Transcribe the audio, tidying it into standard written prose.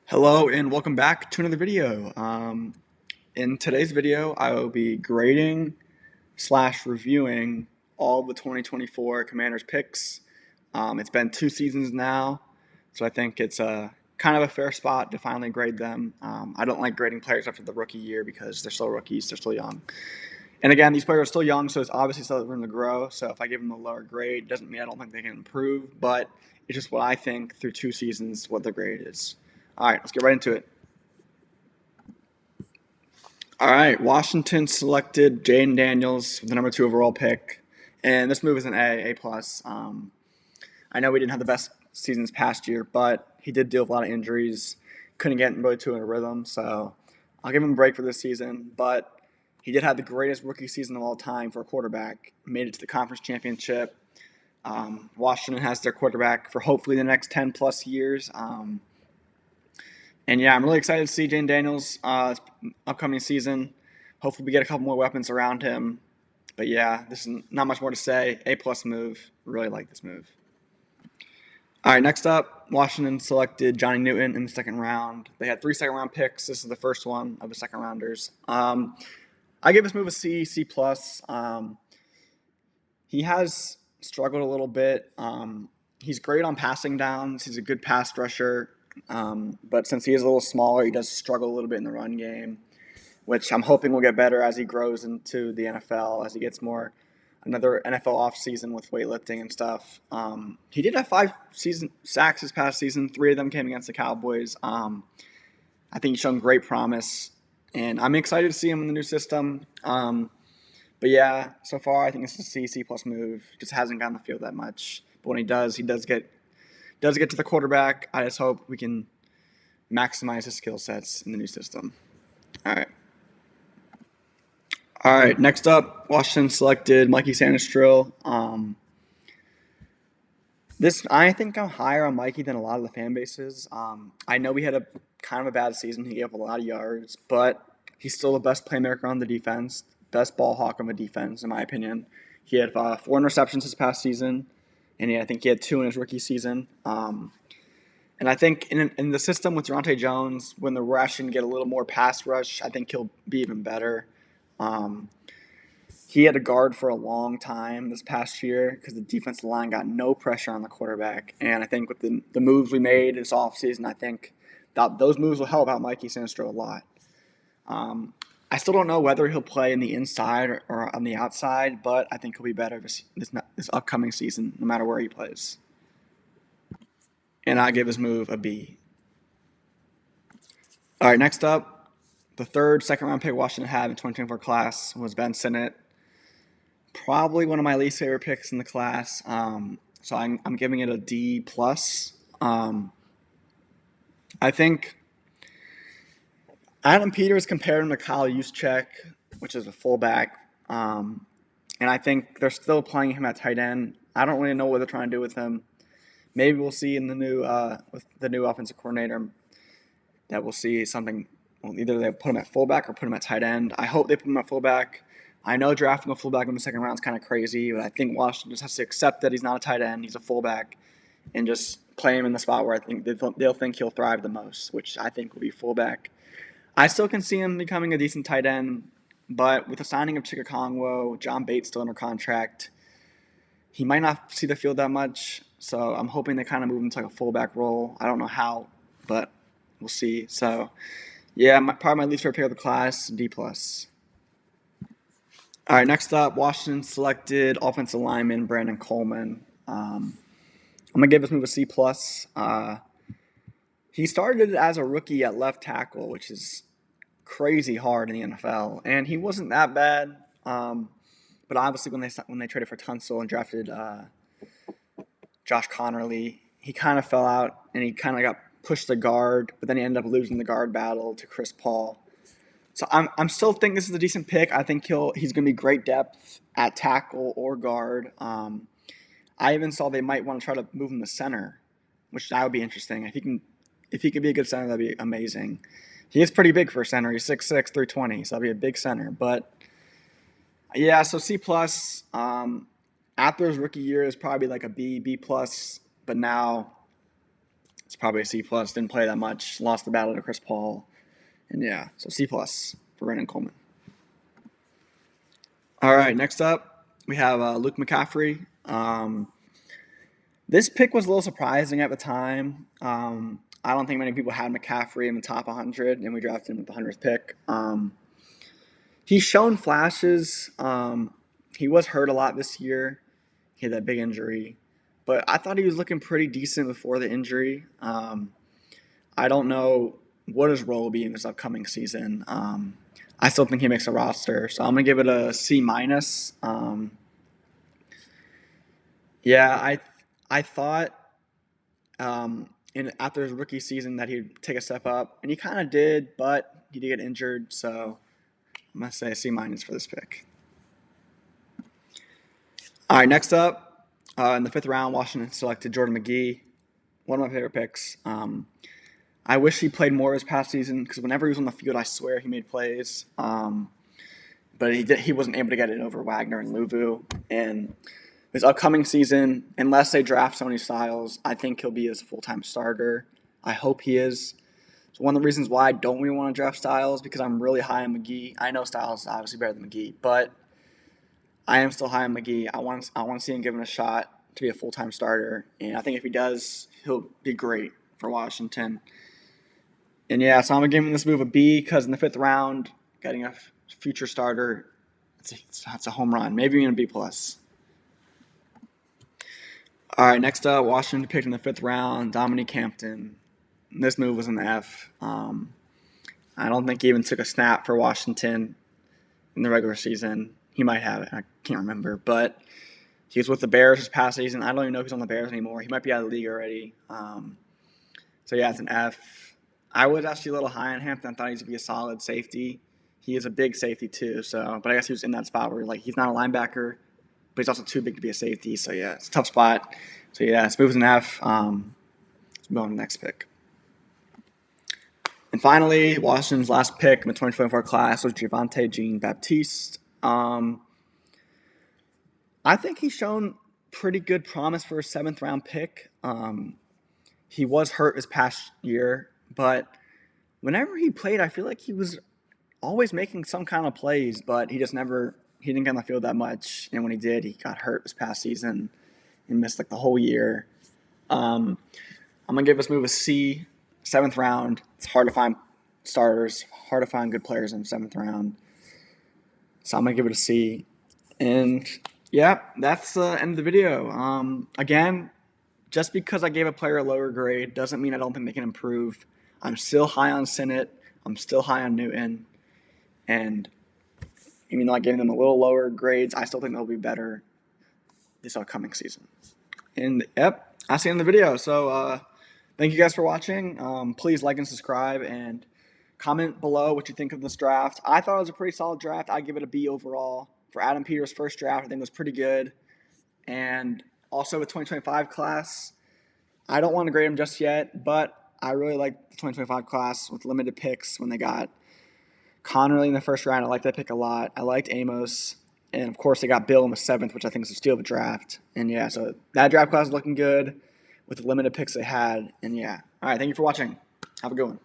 Hello and welcome back to another video. In today's video, I will be grading slash reviewing all the 2024 Commanders picks. It's been 2 seasons now, so I think it's a kind of a fair spot to finally grade them. I don't like grading players after the rookie year because they're still rookies, they're still young. And again, these players are still young, so it's obviously still room to grow. So if I give them a lower grade, doesn't mean I don't think they can improve, but it's just what I think through 2 seasons what their grade is. All right, let's get right into it. All right, Washington selected Jayden Daniels with the number 2 overall pick, and this move is an A plus. I know we didn't have the best seasons past year, but he did deal with a lot of injuries, couldn't get really to a rhythm, so I'll give him a break for this season. But he did have the greatest rookie season of all time for a quarterback. Made it to the conference championship. Washington has their quarterback for hopefully the next 10 plus years. And yeah, I'm really excited to see Jayden Daniels upcoming season. Hopefully, we get a couple more weapons around him. But yeah, this is not much more to say. A plus move. Really like this move. All right, next up, Washington selected Johnny Newton in the second round. They had 3 second-round picks. This is the first one of the second rounders. I give this move a C plus. He has struggled a little bit. He's great on passing downs. He's a good pass rusher. But since he is a little smaller, he does struggle a little bit in the run game, which I'm hoping will get better as he grows into the NFL, as he gets another NFL offseason with weightlifting and stuff. He did have 5 sacks this past season. 3 of them came against the Cowboys. I think he's shown great promise, and I'm excited to see him in the new system. But yeah, so far I think it's a C plus move. Just hasn't gotten the field that much. But when he does get to the quarterback. I just hope we can maximize his skill sets in the new system. All right. Next up, Washington selected Mikey Sanistrill. I think I'm higher on Mikey than a lot of the fan bases. I know we had a kind of a bad season. He gave up a lot of yards, but he's still the best playmaker on the defense, best ball hawk on the defense, in my opinion. He had 4 interceptions this past season, and I think he had 2 in his rookie season. And I think in the system with Deontay Jones, when the rush can get a little more pass rush, I think he'll be even better. He had a guard for a long time this past year because the defensive line got no pressure on the quarterback. And I think with the moves we made this offseason, I think those moves will help out Mikey Sinistro a lot. I still don't know whether he'll play in the inside or on the outside, but I think he'll be better this upcoming season, no matter where he plays. And I give his move a B. All right, next up, the third second-round pick Washington had in the 2024 class was Ben Sinnott. Probably one of my least favorite picks in the class. So I'm giving it a D plus. I think Adam Peters compared him to Kyle Juszczyk, which is a fullback. And I think they're still playing him at tight end. I don't really know what they're trying to do with him. Maybe we'll see in the new with the new offensive coordinator that we'll see something. Well, either they put him at fullback or put him at tight end. I hope they put him at fullback. I know drafting a fullback in the second round is kind of crazy, but I think Washington just has to accept that he's not a tight end, he's a fullback, and just play him in the spot where I think they'll think he'll thrive the most, which I think will be fullback. I still can see him becoming a decent tight end, but with the signing of Chika Kongwo, John Bates still under contract, he might not see the field that much. So I'm hoping they kind of move him to like a fullback role. I don't know how, but we'll see. So yeah, probably my least favorite pick of the class, D plus. All right, next up, Washington selected offensive lineman Brandon Coleman. I'm gonna give this move a C plus. He started as a rookie at left tackle, which is crazy hard in the NFL, and he wasn't that bad. But obviously, when they traded for Tunsil and drafted Josh Connerly, he kind of fell out and he kind of got pushed to guard, but then he ended up losing the guard battle to Chris Paul. So I'm still think this is a decent pick. I think he's going to be great depth at tackle or guard. I even saw they might want to try to move him to center, which that would be interesting. If he could be a good center, that'd be amazing. He is pretty big for a center. He's 6'6", 320, so that'd be a big center. But yeah, so C plus. After his rookie year is probably like a B plus, but now it's probably a C plus. Didn't play that much. Lost the battle to Chris Paul, and yeah, so C plus for Brandon Coleman. All right, next up we have Luke McCaffrey. This pick was a little surprising at the time. I don't think many people had McCaffrey in the top 100, and we drafted him with the 100th pick. He's shown flashes. He was hurt a lot this year. He had that big injury. But I thought he was looking pretty decent before the injury. I don't know what his role will be in this upcoming season. I still think he makes a roster, so I'm going to give it a C minus. I thought after his rookie season that he'd take a step up, and he kind of did, but he did get injured, so I'm going to say C minus for this pick. All right, next up, in the 5th round, Washington selected Jordan McGee, one of my favorite picks. I wish he played more this past season because whenever he was on the field, I swear he made plays. But he wasn't able to get it over Wagner and Luvu. And this upcoming season, unless they draft Sony Styles, I think he'll be his full-time starter. I hope he is. So one of the reasons why I don't really want to draft Styles because I'm really high on McGee. I know Styles is obviously better than McGee, but I am still high on McGee. I want to see him given a shot to be a full-time starter, and I think if he does, he'll be great for Washington. And yeah, so I'm going to give him this move a B because in the 5th round, getting a future starter, that's a home run. Maybe even a B+. All right, next up, Washington picked in the 5th round, Dominique Hampton. This move was an F. I don't think he even took a snap for Washington in the regular season. He might have it. I can't remember. But he was with the Bears this past season. I don't even know if he's on the Bears anymore. He might be out of the league already. So, yeah, it's an F. I was actually a little high on Hampton. I thought he was going to be a solid safety. He is a big safety too. But I guess he was in that spot where he's not a linebacker, but he's also too big to be a safety. So, yeah, it's a tough spot. So, yeah, this move's an F. Let's move on to the next pick. And finally, Washington's last pick in the 2024 class was Javonte Jean-Baptiste. I think he's shown pretty good promise for a 7th-round pick. He was hurt this past year, but whenever he played, I feel like he was always making some kind of plays, but he didn't get on the field that much. And when he did, he got hurt this past season and missed the whole year. I'm going to give this move a C, 7th round. It's hard to find starters, hard to find good players in the 7th round. So I'm going to give it a C. And, yeah, that's the end of the video. Again, just because I gave a player a lower grade doesn't mean I don't think they can improve. I'm still high on Sinnott. I'm still high on Newton. And even though I gave them a little lower grades, I still think they'll be better this upcoming season. And, yep, that's the end of the video. So, thank you guys for watching. Please like and subscribe and comment below what you think of this draft. I thought it was a pretty solid draft. I'd give it a B overall. For Adam Peters' first draft, I think it was pretty good. And also with 2025 class, I don't want to grade them just yet, but I really like the 2025 class with limited picks when they got Connerly in the 1st round. I like that pick a lot. I liked Amos. And, of course, they got Bill in the 7th, which I think is a steal of a draft. And, yeah, so that draft class is looking good with the limited picks they had. And, yeah. All right, thank you for watching. Have a good one.